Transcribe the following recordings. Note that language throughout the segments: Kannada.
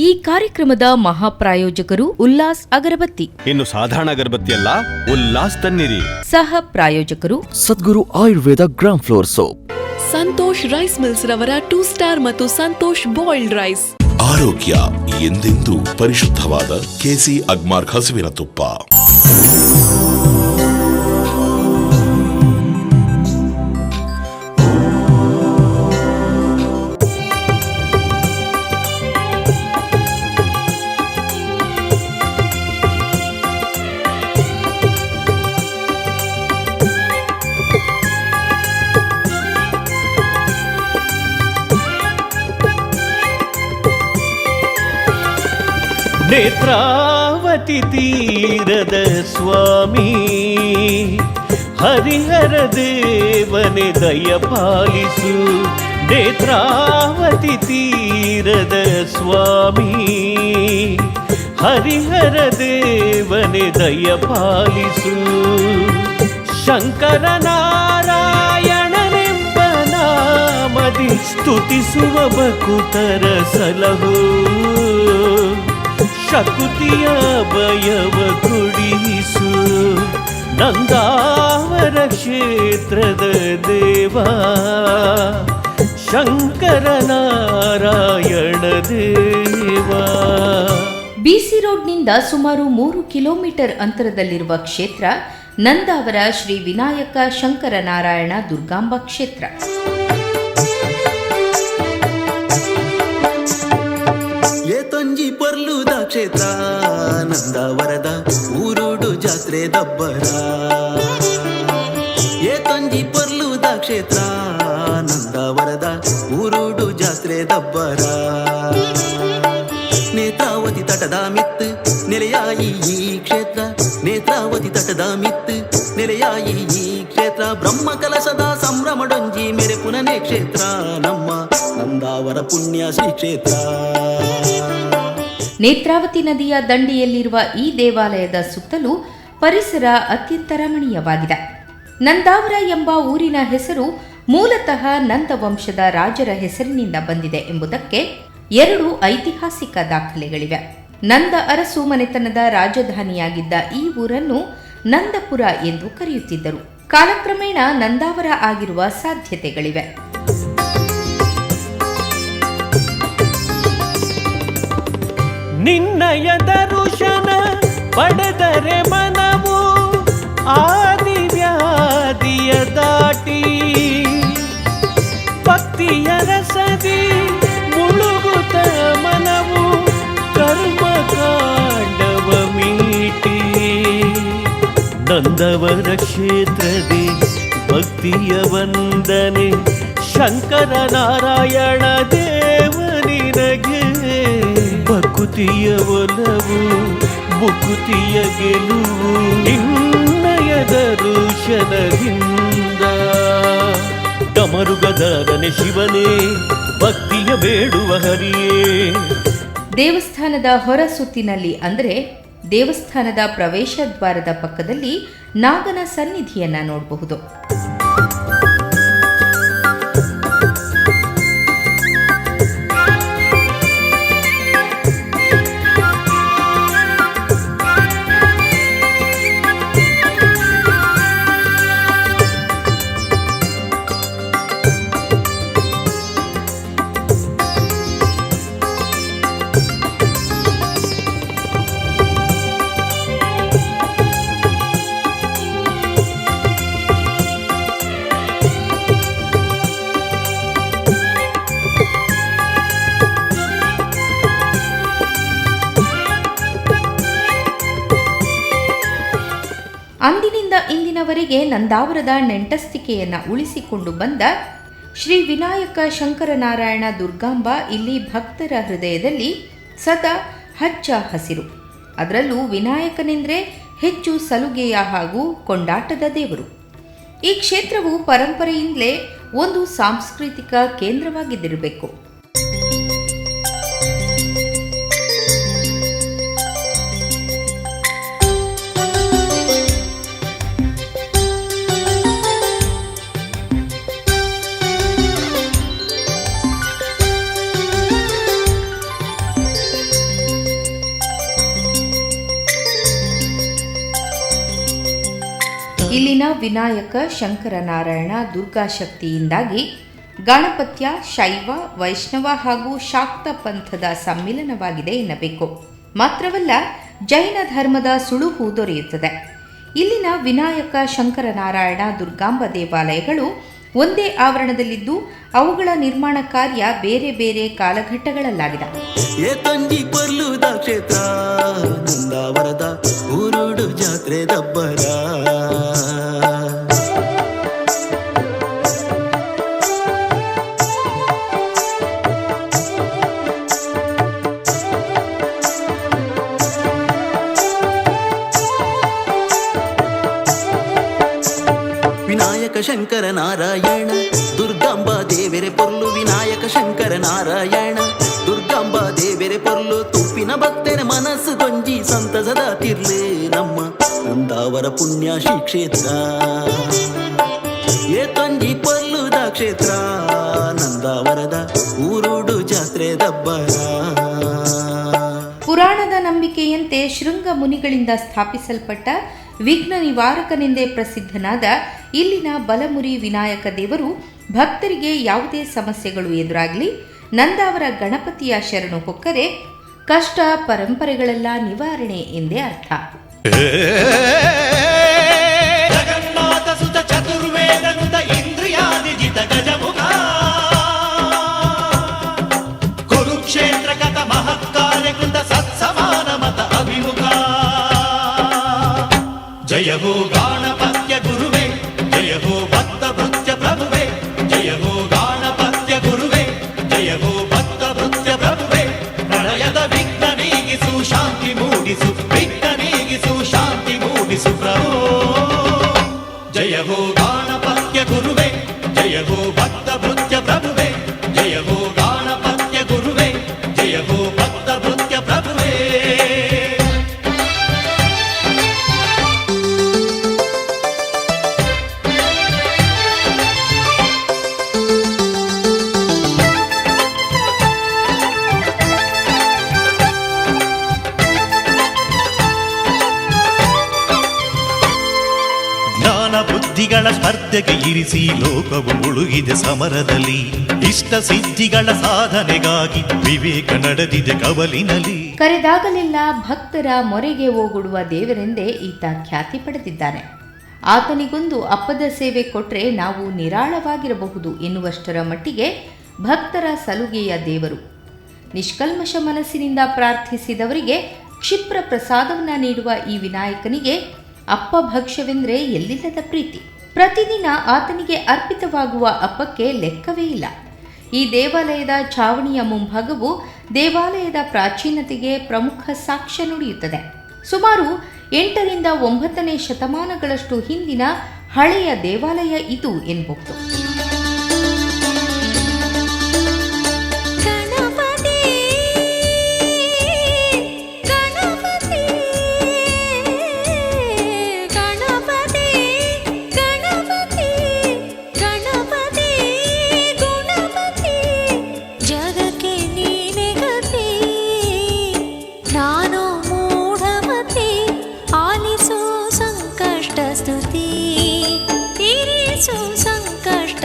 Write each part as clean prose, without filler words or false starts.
ಈ ಕಾರ್ಯಕ್ರಮದ ಮಹಾಪ್ರಾಯೋಜಕರು ಉಲ್ಲಾಸ್ ಅಗರಬತ್ತಿ. ಇನ್ನು ಸಾಧಾರಣ ಅಗರಬತ್ತಿ ಅಲ್ಲ, ಉಲ್ಲಾಸ್ ತನ್ನಿರಿ. ಸಹ ಪ್ರಾಯೋಜಕರು Sadguru Ayurveda gram flour soap. Santosh rice mills ರವರ 2 ಸ್ಟಾರ್ ಮತ್ತು ಸಂತೋಷ್ ಬಾಯ್ಲ್ಡ್ ರೈಸ್. ಆರೋಗ್ಯ ಎಂದೆಂದೂ ಪರಿಶುದ್ಧವಾದ ಕೆಸಿ ಅಗ್ಮಾರ್ಕ್ ಹಸುವಿನ ತುಪ್ಪ. ನೇತ್ರಾವತಿ ತೀರದ ಸ್ವಾಮಿ ಹರಿಹರ ದೇವನೇ ದಯ ಪಾಲಿಸು. ನೇತ್ರಾವತಿ ತೀರದ ಸ್ವಾಮಿ ಹರಿಹರ ದೇವನೇ ದಯ ಪಾಲಿಸು. ಶಂಕರ ನಾರಾಯಣನೆಂಬ ನಾಮದಿ ಸ್ತುತಿಸುವ ಭಕುತರ ಸಲಹೋ. ಶಕುತಿಯ ಭಯವ ಕೊಡಿಸು. ನಂದಾವರ ಕ್ಷೇತ್ರದ ದೇವ ಶಂಕರ ನಾರಾಯಣ ದೇವ. ಬಿಸಿ ರೋಡ್ನಿಂದ ಸುಮಾರು 3 ಕಿಲೋಮೀಟರ್ ಅಂತರದಲ್ಲಿರುವ ಕ್ಷೇತ್ರ ನಂದಾವರ ಶ್ರೀ ವಿನಾಯಕ ಶಂಕರನಾರಾಯಣ ದುರ್ಗಾಂಬ ಕ್ಷೇತ್ರ. ಏತೊಂಜಿ ಪೊರ್ಲುದ ಕ್ಷೇತ್ರ ನಂದಾವರದ ಊರುಡು ಜಾತ್ರೆ ದಬ್ಬರ. ಏತೊಂಜಿ ಪೊರ್ಲುದ ಕ್ಷೇತ್ರ ನಂದಾವರದ ಊರುಡು ಜಾತ್ರೆ ದಬ್ಬರ. ನೇತ್ರಾವತಿ ತಟದ ಮಿತ್ತು ನೆಲೆಯಾಯಿ ಈ ಕ್ಷೇತ್ರ. ನೇತ್ರಾವತಿ ತಟದ ಮಿತ್ತು ನೆಲೆಯಾಯಿ ಈ ಕ್ಷೇತ್ರ. ಬ್ರಹ್ಮ ಕಲಶದ ಸಂಭ್ರಮಡೊಂಜಿ ಮೇರೆ ಪುನನೆ ಕ್ಷೇತ್ರ ನಮ್ಮ ನಂದಾವರ ಪುಣ್ಯ ಶ್ರೀ ಕ್ಷೇತ್ರ. ನೇತ್ರಾವತಿ ನದಿಯ ದಂಡೆಯಲ್ಲಿರುವ ಈ ದೇವಾಲಯದ ಸುತ್ತಲೂ ಪರಿಸರ ಅತ್ಯಂತ ರಮಣೀಯವಾಗಿದೆ. ನಂದಾವರ ಎಂಬ ಊರಿನ ಹೆಸರು ಮೂಲತಃ ನಂದ ವಂಶದ ರಾಜರ ಹೆಸರಿನಿಂದ ಬಂದಿದೆ ಎಂಬುದಕ್ಕೆ 2 ಐತಿಹಾಸಿಕ ದಾಖಲೆಗಳಿವೆ. ನಂದ ಅರಸು ಮನೆತನದ ರಾಜಧಾನಿಯಾಗಿದ್ದ ಈ ಊರನ್ನು ನಂದಪುರ ಎಂದು ಕರೆಯುತ್ತಿದ್ದರು. ಕಾಲಕ್ರಮೇಣ ನಂದಾವರ ಆಗಿರುವ ಸಾಧ್ಯತೆಗಳಿವೆ. ನಿನ್ನಯ ದರುಶನ ಪಡೆದರೆ ಮನವು ಆದಿವ್ಯಾಧಿಯ ದಾಟಿ. ಭಕ್ತಿಯ ರಸದಿ ಮುಳುಗುತ್ತ ಮನವು ಕರ್ಮ ಕಾಂಡವ ಮೀಟಿ. ನಂದವರ ಕ್ಷೇತ್ರದಿ ಭಕ್ತಿಯ ವಂದನೆ ಶಂಕರ ನಾರಾಯಣ ದೇವನಿನಗೆ. ಭಕುತಿಯ ಒಲವು ಮುಕುತಿಯ ಗೆಲುವು ನಿನ್ನಯ ದರುಶನದಿಂದ. ಡಮರುಗದಾರನೆ ಶಿವನೇ ಭಕ್ತಿಯ ಬೇಡುವ ಹರಿಯೇ. ದೇವಸ್ಥಾನದ ಹೊರ ಸುತ್ತಿನಲ್ಲಿ ಅಂದರೆ ದೇವಸ್ಥಾನದ ಪ್ರವೇಶ ದ್ವಾರದ ಪಕ್ಕದಲ್ಲಿ ನಾಗನ ಸನ್ನಿಧಿಯನ್ನ ನೋಡಬಹುದು. ಅಂದಿನಿಂದ ಇಂದಿನವರೆಗೆ ನಂದಾವರದ ನೆಂಟಸ್ತಿಕೆಯನ್ನು ಉಳಿಸಿಕೊಂಡು ಬಂದ ಶ್ರೀ ವಿನಾಯಕ ಶಂಕರನಾರಾಯಣ ದುರ್ಗಾಂಬ ಇಲ್ಲಿ ಭಕ್ತರ ಹೃದಯದಲ್ಲಿ ಸದಾ ಹಚ್ಚ ಹಸಿರು. ಅದರಲ್ಲೂ ವಿನಾಯಕನೆಂದರೆ ಹೆಚ್ಚು ಸಲುಗೆಯ ಹಾಗೂ ಕೊಂಡಾಟದ ದೇವರು. ಈ ಕ್ಷೇತ್ರವು ಪರಂಪರೆಯಿಂದಲೇ ಒಂದು ಸಾಂಸ್ಕೃತಿಕ ಕೇಂದ್ರವಾಗಿದ್ದಿರಬೇಕು. ಇಲ್ಲಿನ ವಿನಾಯಕ ಶಂಕರನಾರಾಯಣ ದುರ್ಗಾಶಕ್ತಿಯಿಂದಾಗಿ ಗಾಣಪತ್ಯ ಶೈವ ವೈಷ್ಣವ ಹಾಗೂ ಶಾಕ್ತ ಪಂಥದ ಸಮ್ಮಿಲನವಾಗಿದೆ ಎನ್ನಬೇಕು. ಮಾತ್ರವಲ್ಲ, ಜೈನ ಧರ್ಮದ ಸುಳುಹು ದೊರೆಯುತ್ತದೆ. ಇಲ್ಲಿನ ವಿನಾಯಕ ಶಂಕರನಾರಾಯಣ ದುರ್ಗಾಂಬ ದೇವಾಲಯಗಳು ಒಂದೇ ಆವರಣದಲ್ಲಿದ್ದು ಅವುಗಳ ನಿರ್ಮಾಣ ಕಾರ್ಯ ಬೇರೆ ಬೇರೆ ಕಾಲಘಟ್ಟಗಳಲ್ಲಾಗಿದೆ. ಏತಂಜಿ ಪರ್ಲುದ ಕ್ಷೇತ್ರ ನಂದಾವರದ ಊರುಡು ಜಾತ್ರೆ ದಬ್ಬರ ವಿನಾಯಕ ಶಂಕರ ನಾರಾಯಣ ದುರ್ಗಾಂಬಾ ದೇವೆರೆ ಪೊರ್ಲು ವಿನಾಯಕ ಶಂಕರ ನಾರಾಯಣ ದುರ್ಗಾಂಬಾ ದೇವೆರೆ ಪೊರ್ಲು ತುಪ್ಪಿನ ಭಕ್ತರ ಮನಸ್ಸು ಗೊಂಜಿ ಸಂತಸದ ತಿರ್ಲೆ ನಮ್ಮ ನಂದಾವರ ಪುಣ್ಯ ಶ್ರೀ ಕ್ಷೇತ್ರ ಏತಂಜಿ ಪರ್ಲುದ ಕ್ಷೇತ್ರ ನಂದಾವರದ ಊರುಡು ಜಾತ್ರೆ ದಬ್ಬರ. ಪುರಾಣದ ನಂಬಿಕೆಯಂತೆ ಶೃಂಗ ಮುನಿಗಳಿಂದ ಸ್ಥಾಪಿಸಲ್ಪಟ್ಟ ವಿಘ್ನ ನಿವಾರಕನೆಂದೇ ಪ್ರಸಿದ್ಧನಾದ ಇಲ್ಲಿನ ಬಲಮುರಿ ವಿನಾಯಕ ದೇವರು ಭಕ್ತರಿಗೆ ಯಾವುದೇ ಸಮಸ್ಯೆಗಳು ಎದುರಾಗಲಿ ನಂದಾವರ ಗಣಪತಿಯ ಶರಣು ಹೊಕ್ಕರೆ ಕಷ್ಟ ಪರಂಪರೆಗಳೆಲ್ಲ ನಿವಾರಣೆ ಎಂದೇ ಅರ್ಥ. ಜಗನ್ನಾಥ ಸುತ ಚತುರ್ವೇದನುತ ಇಂದ್ರಿಯಾದಿಜಿತ ಗಜಮುಖ ಕುರುಕ್ಷೇತ್ರ ಕಥ ಮಹತ್ಕಾರ್ಯಕೃತ ಸತ್ಸಮಾನ ಮತ ಅಭಿಮುಖ ಜಯ ಹೋ ಗಾಣಪತ್ಯ ಗುರುವೇ ಜಯ ಹೋ ಭಕ್ತ ಭೃತ್ಯ ಪ್ರಭುವೇ ಜಯ ಹೋ ಗಾಣಪತ್ಯ ಗುರುವೇ ಜಯ ಹೋ ಭಕ್ತ ಭೃತ್ಯ ಪ್ರಭುವೇ ಪ್ರಳಯದ ವಿಘ್ನ ನೀಗಿಸು ಶಾಂತಿ ಮೂಡಿಸು ವಿಘ್ನ ನೀಗಿಸು ಶಾಂತಿ ಮೂಡಿಸು ಪ್ರಭು ಜಯ ಹೋ ಗಾಣಪತ್ಯ ಗುರುವೇ ಜಯ ಹೋ ಭಕ್ತ ಭೃತ್ಯ ಪ್ರಭುವೇ ಜಯ ಹೋ ಗಾಣಪತ್ಯ ಗುರುವೇ ಜಯ ಹೋ ಭಕ್ತ ಭೃತ್ಯ ಪ್ರಭುವೇ. ಬುದ್ಧಿಗಳ ಸ್ಪರ್ಧೆಗೆ ಇರಿಸಿ ಲೋಕವು ಮುಳುಗಿದೆ ಸಮರದಲ್ಲಿ ಇಷ್ಟ ಸಿದ್ಧಿಗಳ ಸಾಧನೆಗಾಗಿ ವಿವೇಕ ನಡೆದಿದೆ ಕವಲಿನಲ್ಲಿ. ಕರೆದಾಗಲೆಲ್ಲ ಭಕ್ತರ ಮೊರೆಗೆ ಓಗುಡುವ ದೇವರೆಂದೇ ಈತ ಖ್ಯಾತಿ ಪಡೆದಿದ್ದಾನೆ. ಆತನಿಗೊಂದು ಅಪ್ಪದ ಸೇವೆ ಕೊಟ್ರೆ ನಾವು ನಿರಾಳವಾಗಿರಬಹುದು ಎನ್ನುವಷ್ಟರ ಮಟ್ಟಿಗೆ ಭಕ್ತರ ಸಲುಗೆಯ ದೇವರು. ನಿಷ್ಕಲ್ಮಶ ಮನಸ್ಸಿನಿಂದ ಪ್ರಾರ್ಥಿಸಿದವರಿಗೆ ಕ್ಷಿಪ್ರ ಪ್ರಸಾದವನ್ನು ನೀಡುವ ಈ ವಿನಾಯಕನಿಗೆ ಅಪ್ಪ ಭಕ್ಷ್ಯವೆಂದರೆ ಎಲ್ಲಿಲ್ಲದ ಪ್ರೀತಿ. ಪ್ರತಿದಿನ ಆತನಿಗೆ ಅರ್ಪಿತವಾಗುವ ಅಪ್ಪಕ್ಕೆ ಲೆಕ್ಕವೇ ಇಲ್ಲ. ಈ ದೇವಾಲಯದ ಛಾವಣಿಯ ಮುಂಭಾಗವು ದೇವಾಲಯದ ಪ್ರಾಚೀನತೆಗೆ ಪ್ರಮುಖ ಸಾಕ್ಷ್ಯ ನುಡಿಯುತ್ತದೆ. ಸುಮಾರು 8 ರಿಂದ 9ನೇ ಶತಮಾನಗಳಷ್ಟು ಹಿಂದಿನ ಹಳೆಯ ದೇವಾಲಯ ಇದು ಎನ್ನಬಹುದು. ಸಂಕಷ್ಟ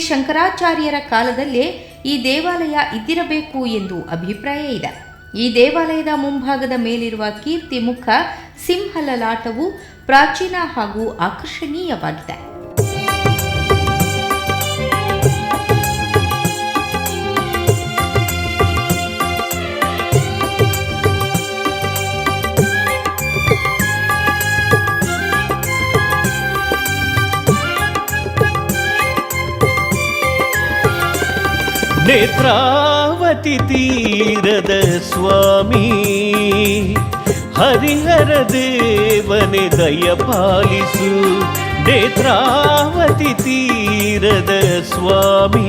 ಶಂಕರಾಚಾರ್ಯರ ಕಾಲದಲ್ಲೇ ಈ ದೇವಾಲಯ ಇದ್ದಿರಬೇಕು ಎಂದು ಅಭಿಪ್ರಾಯ ಇದೆ. ಈ ದೇವಾಲಯದ ಮುಂಭಾಗದ ಮೇಲಿರುವ ಕೀರ್ತಿ ಮುಖ ಸಿಂಹಲಲಾಟವು ಪ್ರಾಚೀನ ಹಾಗೂ ಆಕರ್ಷಣೀಯವಾಗಿದೆ. ನೇತ್ರಾವತಿ ತೀರದ ಸ್ವಾಮಿ ಹರಿಹರ ದೇವನೇ ದಯ ಪಾಲಿಸು. ನೇತ್ರಾವತಿ ತೀರದ ಸ್ವಾಮಿ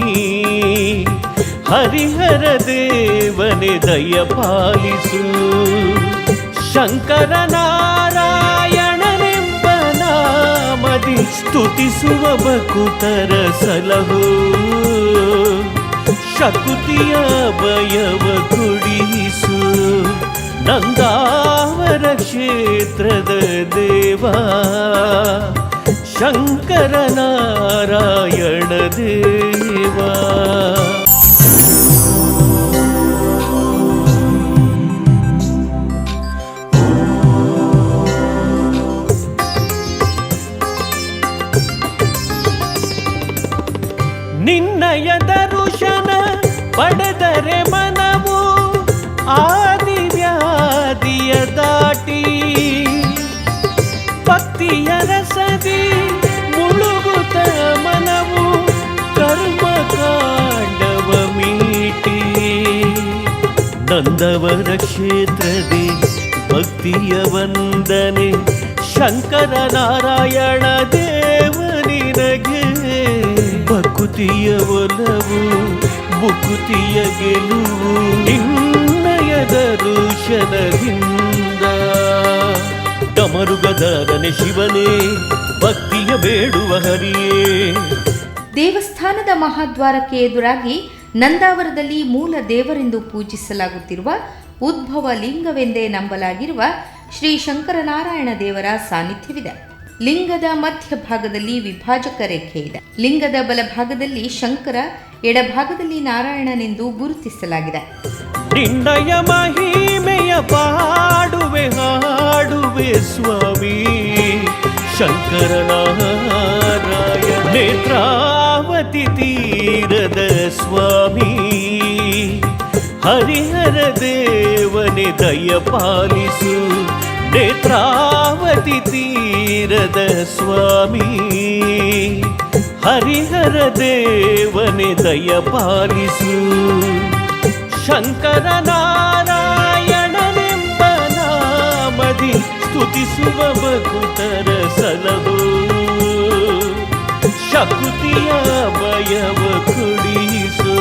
ಹರಿಹರ ದೇವನೇ ದಯ ಪಾಲಿಸು. ಶಂಕರ ನಾರಾಯಣನೆಂಬ ನಾಮದಿ ಸ್ತುತಿಸುವ ಭಕುತರ ಸಲಹೋ. ಶಕುತಿಯ ಭಯವ ಕುಡಿಸು. ನಂದಾವರ ಕ್ಷೇತ್ರದ ದೇವ ಶಂಕರ ನಾರಾಯಣ ದೇವ. ನಿನ್ನಯ ದರುಶನ ಪಡೆದರೆ ಮನವು ಆದಿವ್ಯಾಧಿಯ ದಾಟಿ. ಭಕ್ತಿಯ ರಸದಿ ಮುಳುಗುತ್ತ ಮನವು ಕರ್ಮಕಾಂಡವ ಮೀಟಿ. ನಂದವರ ಕ್ಷೇತ್ರದಿ ಭಕ್ತಿಯ ವಂದನೆ ಶಂಕರ ನಾರಾಯಣ ದೇವನಿನಗೆ. ಭಕುತಿಯ ಒಲವು ಮುಕುತಿಯ ಗೆಲುವು ನಿನ್ನಯ ದರುಶನದಿಂದ. ಡಮರುಗದಾರನೆ ಶಿವನೇ ಭಕ್ತಿಯ ಬೇಡುವ ಹರಿಯೇ. ದೇವಸ್ಥಾನದ ಮಹಾದ್ವಾರಕ್ಕೆ ಎದುರಾಗಿ ನಂದಾವರದಲ್ಲಿ ಮೂಲ ದೇವರೆಂದು ಪೂಜಿಸಲಾಗುತ್ತಿರುವ ಉದ್ಭವ ಲಿಂಗವೆಂದೇ ನಂಬಲಾಗಿರುವ ಶ್ರೀ ಶಂಕರನಾರಾಯಣ ದೇವರ ಸಾನ್ನಿಧ್ಯವಿದೆ. ಲಿಂಗದ ಮಧ್ಯಭಾಗದಲ್ಲಿ ವಿಭಾಜಕ ರೇಖೆ ಇದೆ. ಲಿಂಗದ ಬಲಭಾಗದಲ್ಲಿ ಶಂಕರ, ಎಡಭಾಗದಲ್ಲಿ ನಾರಾಯಣನೆಂದು ಗುರುತಿಸಲಾಗಿದೆ. ನಿನ್ನಯ ಮಹಿಮೆಯ ಪಾಡುವೆ ಹಾಡುವೆ ಸ್ವಾಮಿ ಶಂಕರ ನಾರಾಯಣ. ನೇತ್ರಾವತಿ ತೀರದ ಸ್ವಾಮಿ ಹರಿಹರ ದೇವನೇ ದಯ ಪಾಲಿಸು. ನೇತ್ರಾವತಿ ತೀರದ ಸ್ವಾಮಿ ಹರಿಹರ ದೇವನೇ ದಯ ಪಾಲಿಸು. ಶಂಕರ ನಾರಾಯಣನೆಂಬ ನಾಮದಿ ಸ್ತುತಿಸುವ ಭಕುತರ ಸಲಹೋ. ಶಕುತಿಯ ಭಯವ ಕುಡಿಸು.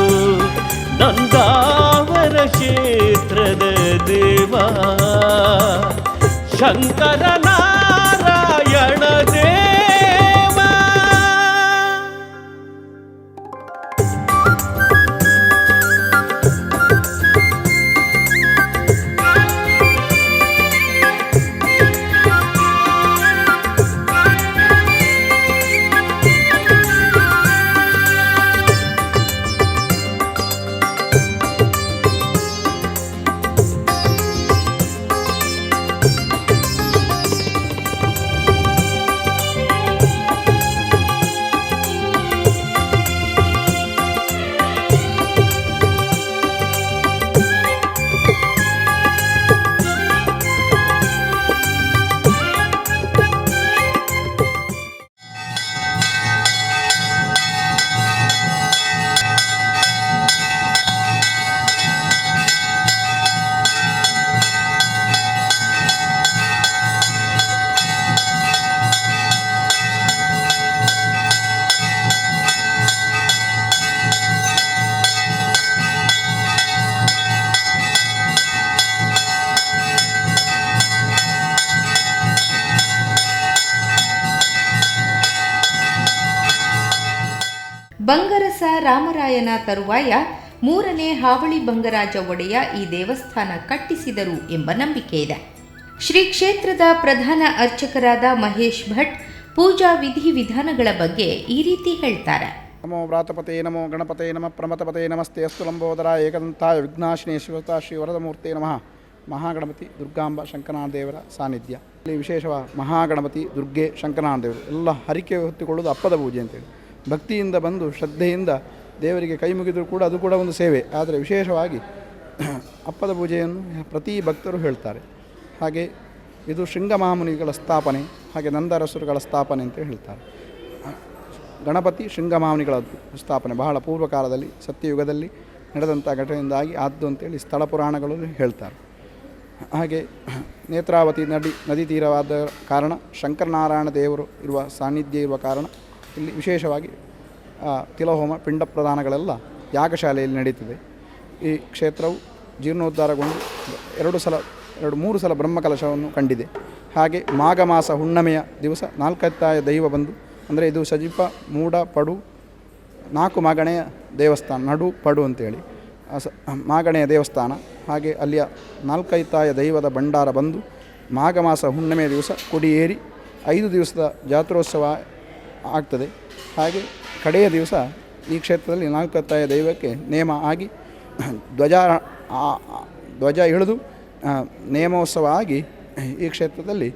ನಂದಾವರ ಕ್ಷೇತ್ರದ ದೇವ ಶಂಕರ ನಾರಾಯಣ ದೇವ. ಬಂಗರಸ ರಾಮರಾಯನ ತರುವಾಯ 3ನೇ ಹಾವಳಿ ಬಂಗರಾಜ ಒಡೆಯ ಈ ದೇವಸ್ಥಾನ ಕಟ್ಟಿಸಿದರು ಎಂಬ ನಂಬಿಕೆ ಇದೆ. ಶ್ರೀ ಕ್ಷೇತ್ರದ ಪ್ರಧಾನ ಅರ್ಚಕರಾದ ಮಹೇಶ್ ಭಟ್ ಪೂಜಾ ವಿಧಿವಿಧಾನಗಳ ಬಗ್ಗೆ ಈ ರೀತಿ ಹೇಳ್ತಾರೆ. ನಮೋ ವ್ರಾತಪತೆ ನಮೋ ಗಣಪತೆ ನಮಃ ಪ್ರಮತಪತೆ ನಮಸ್ತೆ ಅಸ್ತು ಲಂಬೋದರ ಏಕದಂತಾಯ ವಿಘ್ನಾಶಿನೇ ಶಿವತಾ ಶ್ರೀ ವರದಮೂರ್ತಿ ನಮಃ. ಮಹಾಗಣಪತಿ ದುರ್ಗಾಂಬ ಶಂಕರನಾಥ ದೇವರ ಸಾನ್ನಿಧ್ಯ. ಇಲ್ಲಿ ವಿಶೇಷವಾಗಿ ಮಹಾಗಣಪತಿ ದುರ್ಗೆ ಶಂಕರನಾಥ ದೇವರು ಎಲ್ಲ ಹರಿಕೆ ಹೊತ್ತುಕೊಳ್ಳೋದು ಅಪ್ಪದ ಪೂಜೆ ಅಂತೇಳಿ ಭಕ್ತಿಯಿಂದ ಬಂದು ಶ್ರದ್ಧೆಯಿಂದ ದೇವರಿಗೆ ಕೈ ಮುಗಿದರೂ ಕೂಡ ಅದು ಕೂಡ ಒಂದು ಸೇವೆ. ಆದರೆ ವಿಶೇಷವಾಗಿ ಅಪ್ಪದ ಪೂಜೆಯನ್ನು ಪ್ರತಿ ಭಕ್ತರು ಹೇಳ್ತಾರೆ. ಹಾಗೆ ಇದು ಶೃಂಗಮಹಾಮುನಿಗಳ ಸ್ಥಾಪನೆ, ಹಾಗೆ ನಂದರಸುರಗಳ ಸ್ಥಾಪನೆ ಅಂತ ಹೇಳ್ತಾರೆ. ಗಣಪತಿ ಶೃಂಗಮಹಾಮುನಿಗಳ ಸ್ಥಾಪನೆ ಬಹಳ ಪೂರ್ವಕಾಲದಲ್ಲಿ ಸತ್ಯಯುಗದಲ್ಲಿ ನಡೆದಂಥ ಘಟನೆಯಿಂದಾಗಿ ಆದ್ದು ಅಂತೇಳಿ ಸ್ಥಳ ಪುರಾಣಗಳಲ್ಲಿ ಹೇಳ್ತಾರೆ. ಹಾಗೆ ನೇತ್ರಾವತಿ ನದಿ ತೀರವಾದ ಕಾರಣ ಶಂಕರನಾರಾಯಣ ದೇವರು ಇರುವ ಸಾನ್ನಿಧ್ಯ ಇರುವ ಕಾರಣ ಇಲ್ಲಿ ವಿಶೇಷವಾಗಿ ತಿಲಹೋಮ ಪಿಂಡ ಪ್ರದಾನಗಳೆಲ್ಲ ಯಾಗಶಾಲೆಯಲ್ಲಿ ನಡೀತದೆ. ಈ ಕ್ಷೇತ್ರವು ಜೀರ್ಣೋದ್ಧಾರಗೊಂಡು 3 ಸಲ ಬ್ರಹ್ಮಕಲಶವನ್ನು ಕಂಡಿದೆ. ಹಾಗೆ ಮಾಘ ಮಾಸ ಹುಣ್ಣಿಮೆಯ ದಿವಸ 4 ದೈವ ಬಂದು, ಅಂದರೆ ಇದು ಸಜಿಪ ಮೂಡ ಪಡು 4 ಮಾಗಣೆಯ ದೇವಸ್ಥಾನ, ನಡು ಪಡು ಅಂತೇಳಿ ಮಾಗಣೆಯ ದೇವಸ್ಥಾನ. ಹಾಗೆ ಅಲ್ಲಿಯ 4 ದೈವದ ಭಂಡಾರ ಬಂದು ಮಾಘ ಮಾಸ ಹುಣ್ಣಿಮೆಯ ದಿವಸ ಕೊಡಿಯೇರಿ 5 ದಿವಸದ ಜಾತ್ರೋತ್ಸವ ಆಗ್ತದೆ. ಹಾಗೆ ಕಡೆಯ ದಿವಸ ಈ ಕ್ಷೇತ್ರದಲ್ಲಿ 4 ದೈವಕ್ಕೆ ನೇಮ ಆಗಿ ಧ್ವಜ ಇಳಿದು ನೇಮೋತ್ಸವ ಆಗಿ ಈ ಕ್ಷೇತ್ರದಲ್ಲಿ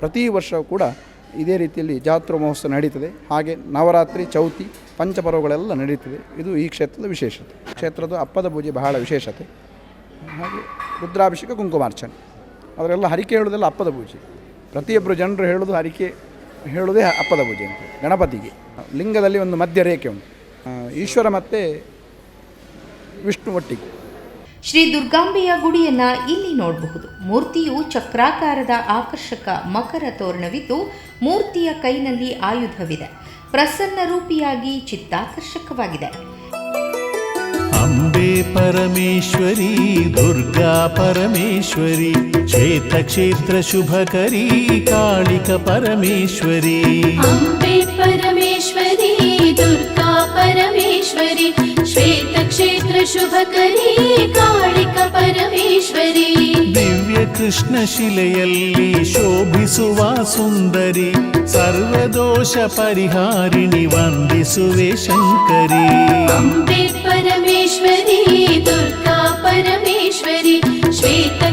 ಪ್ರತಿ ವರ್ಷವೂ ಕೂಡ ಇದೇ ರೀತಿಯಲ್ಲಿ ಜಾತ್ರಾ ಮಹೋತ್ಸವ ನಡೀತದೆ. ಹಾಗೆ ನವರಾತ್ರಿ, ಚೌತಿ, ಪಂಚಪರ್ವಗಳೆಲ್ಲ ನಡೀತದೆ. ಇದು ಈ ಕ್ಷೇತ್ರದ ವಿಶೇಷತೆ. ಕ್ಷೇತ್ರದ ಅಪ್ಪದ ಪೂಜೆ ಬಹಳ ವಿಶೇಷತೆ. ಹಾಗೆ ರುದ್ರಾಭಿಷೇಕ, ಕುಂಕುಮಾರ್ಚನೆ ಅವರೆಲ್ಲ ಹರಿಕೆ ಹೇಳೋದೆಲ್ಲ ಅಪ್ಪದ ಪೂಜೆ. ಪ್ರತಿಯೊಬ್ಬರು ಜನರು ಹೇಳೋದು ಹರಿಕೆ ಹೇಳೋದೇ ಅಪ್ಪದ ಪೂಜೆ ಅಂತ. ಗಣಪತಿಗೆ ಲಿಂಗದಲ್ಲಿ ಒಂದು ಮಧ್ಯ ರೇಖೆ ಉಂಟು, ಈಶ್ವರ ಮತ್ತು ವಿಷ್ಣು ಒಟ್ಟಿಗೆ. ಶ್ರೀ ದುರ್ಗಾಂಬೆಯ ಗುಡಿಯನ್ನ ಇಲ್ಲಿ ನೋಡಬಹುದು. ಮೂರ್ತಿಯು ಚಕ್ರಾಕಾರದ ಆಕರ್ಷಕ ಮಕರ ತೋರಣವಿದ್ದು ಮೂರ್ತಿಯ ಕೈನಲ್ಲಿ ಆಯುಧವಿದೆ. ಪ್ರಸನ್ನ ರೂಪಿಯಾಗಿ ಚಿತ್ತಾಕರ್ಷಕವಾಗಿದೆ. ಅಂಬೆ ಪರಮೇಶ್ವರಿ, ದುರ್ಗಾ ಪರಮೇಶ್ವರಿ, ಕ್ಷೇತ್ರ ಶುಭಕರಿ, ಕಾಳಿಕ ಪರಮೇಶ್ವರಿ. ಅಂಬೆ ಪರಮೇಶ್ವರಿ, ದುರ್ಗಾ ಪರಮೇಶ್ವರಿ, ಕ್ಷೇತ್ರ ಶುಭಕರಿ, ಕಾಳಿಕ ಪರಮೇಶ್ವರಿ. ದಿವ್ಯ ಕೃಷ್ಣ ಶಿಲೆಯಲ್ಲಿ ಶೋಭಿಸುವ ಸುಂದರಿ, ಸರ್ವದೋಷ ಪರಿಹಾರಿಣಿ, ವಂದಿಸುವೆ ಶಂಕರಿ. ಅಂಬೆ ಪರಮೇಶ್ವರಿ, ದುರ್ಗಾ ಪರಮೇಶ್ವರಿ,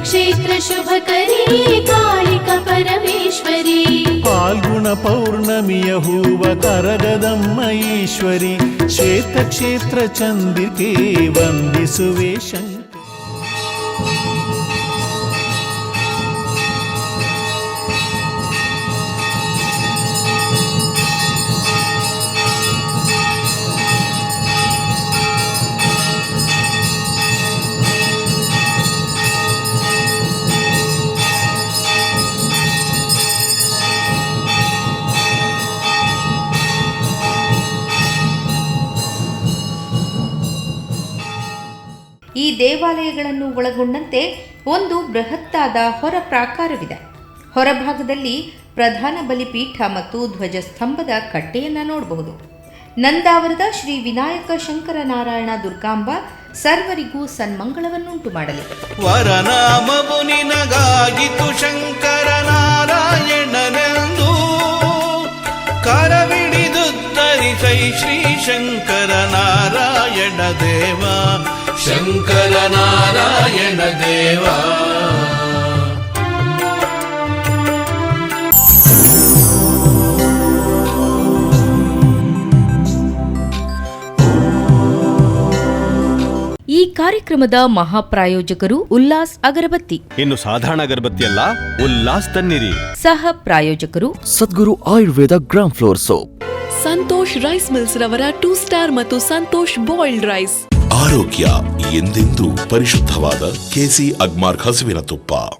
ಕ್ಷೇತ್ರ ಶುಭಕರಿ, ಕಾಳಿಕ ಪರಮೇಶ್ವರಿ. ಪಾಲ್ಗುಣ ಪೌರ್ಣಮಿಯ ಹೂವ ಕರಗದಮ್ಮ ಈಶ್ವರಿ, ಕ್ಷೇತ್ರ ಚಂದಿಕೆ, ವಂದಿಸುವೆ ಶಂಕರಿ. ಈ ದೇವಾಲಯಗಳನ್ನು ಒಳಗೊಂಡಂತೆ ಒಂದು ಬೃಹತ್ತಾದ ಹೊರ ಪ್ರಾಕಾರವಿದೆ. ಹೊರಭಾಗದಲ್ಲಿ ಪ್ರಧಾನ ಬಲಿಪೀಠ ಮತ್ತು ಧ್ವಜಸ್ತಂಭದ ಕಟ್ಟೆಯನ್ನು ನೋಡಬಹುದು. ನಂದಾವರದ ಶ್ರೀ ವಿನಾಯಕ ಶಂಕರನಾರಾಯಣ ದುರ್ಗಾಂಬ ಸರ್ವರಿಗೂ ಸನ್ಮಂಗಳವನ್ನುಂಟು ಮಾಡಲಿ. ವರನಾಮವು ನಿನಗಾಗಿತು ಶಂಕರನಾರಾಯಣನೆಂದು, ಕರವಿಡಿದು ಧರಿಸೈ ಶ್ರೀ ಶಂಕರನಾರಾಯಣ ದೇವ, ಶಂಕರನಾರಾಯಣ ದೇವ. ಈ ಕಾರ್ಯಕ್ರಮದ ಮಹಾಪ್ರಾಯೋಜಕರು ಉಲ್ಲಾಸ್ ಅಗರಬತ್ತಿ. ಇನ್ನು ಸಾಧಾರಣ ಅಗರಬತ್ತಿ ಅಲ್ಲ, ಉಲ್ಲಾಸ್ ತನ್ನಿರಿ. ಸಹ ಪ್ರಾಯೋಜಕರು Sadguru Ayurveda gram flour soap. Santosh rice mills ರವರ 2 ಸ್ಟಾರ್ ಮತ್ತು ಸಂತೋಷ್ ಬಾಯ್ಲ್ಡ್ ರೈಸ್. ಆರೋಗ್ಯ ಎಂದೆಂದೂ ಪರಿಶುದ್ಧವಾದ ಕೆಸಿ ಅಗ್ಮಾರ್ಕ್ ಹಸುವಿನ ತುಪ್ಪ.